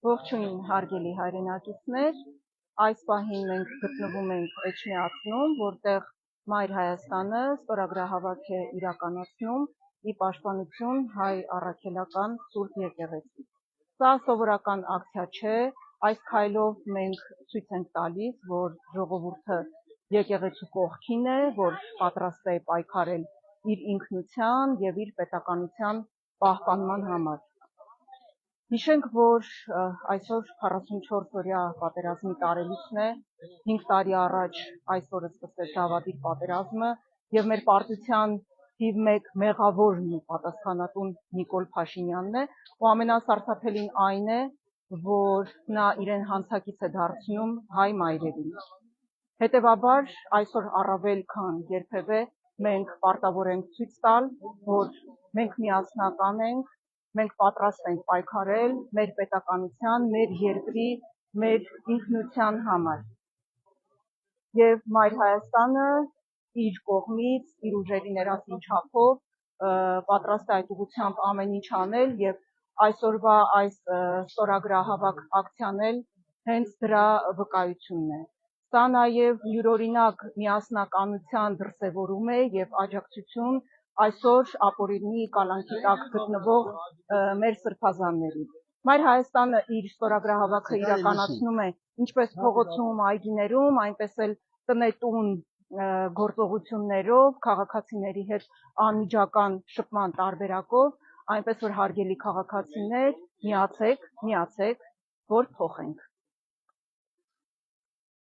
Ողջույն հարգելի հայրենակիցներ, այս պահին մենք գտնվում ենք Էջմիածնում, որտեղ Մայր Հայաստանը ստորագրահավաք է իրականացնում ի պաշտպանություն հայ առաքելական Սուրբ Եկեղեցի։ Սա սովորական ակցիա չէ, այս քայլով մենք ցույց ենք տալիս, որ ժողովուրդը եկեղեցու կողքին է, որ պատրաստ է պայքարել իր ինքնության եւ իր պետականության պահպանման համար։ Հիշենք, որ այսօր 44-օրյա պատերազմի տարելիցն է, 5 տարի առաջ այս օրը սկսվեց Դավադիր պատերազմը եւ մեր պարտության թիվ 1 մեղավորն ու պատասխանատուն Նիկոլ Փաշինյանն է, ու ամենասարսափելին այն է, որ նա իրեն հանցակից է դարձնում հայ մայրերին։ Հետևաբար այսօր առավել քան երբևէ մենք պարտավոր ենք ցույց տալ, որ մենք միասնական ենք, մենք պատրաստ ենք պայքարել մեր պետականության, մեր երկրի, մեր ինքնության համար։ Եվ Մայր Հայաստանը իր կողմից, իր ուժերի ներածին չափով պատրաստ է այդ ուղղությամբ ամեն ինչ անել եւ այսօրվա այս ստորագրահավաք ակցիան էլ հենց դրա վկայությունն է։ Սա նաեւ յուրօրինակ միասնականության դրսևորում է եւ աջակցություն այսօր ապօրինի կալանքի տակ գտնվող մեր սրբազաններին։ Մայր Հայաստանը իր ստորագրահավաքը իրականացնում է ինչպես փողոցում, այգիներում, այնպես էլ տնետուն գործողություններով, քաղաքացիների հետ անմիջական շփման տարբերակով, այնպես որ հարգելի քաղաքացիներ, միացեք, որ փոխենք։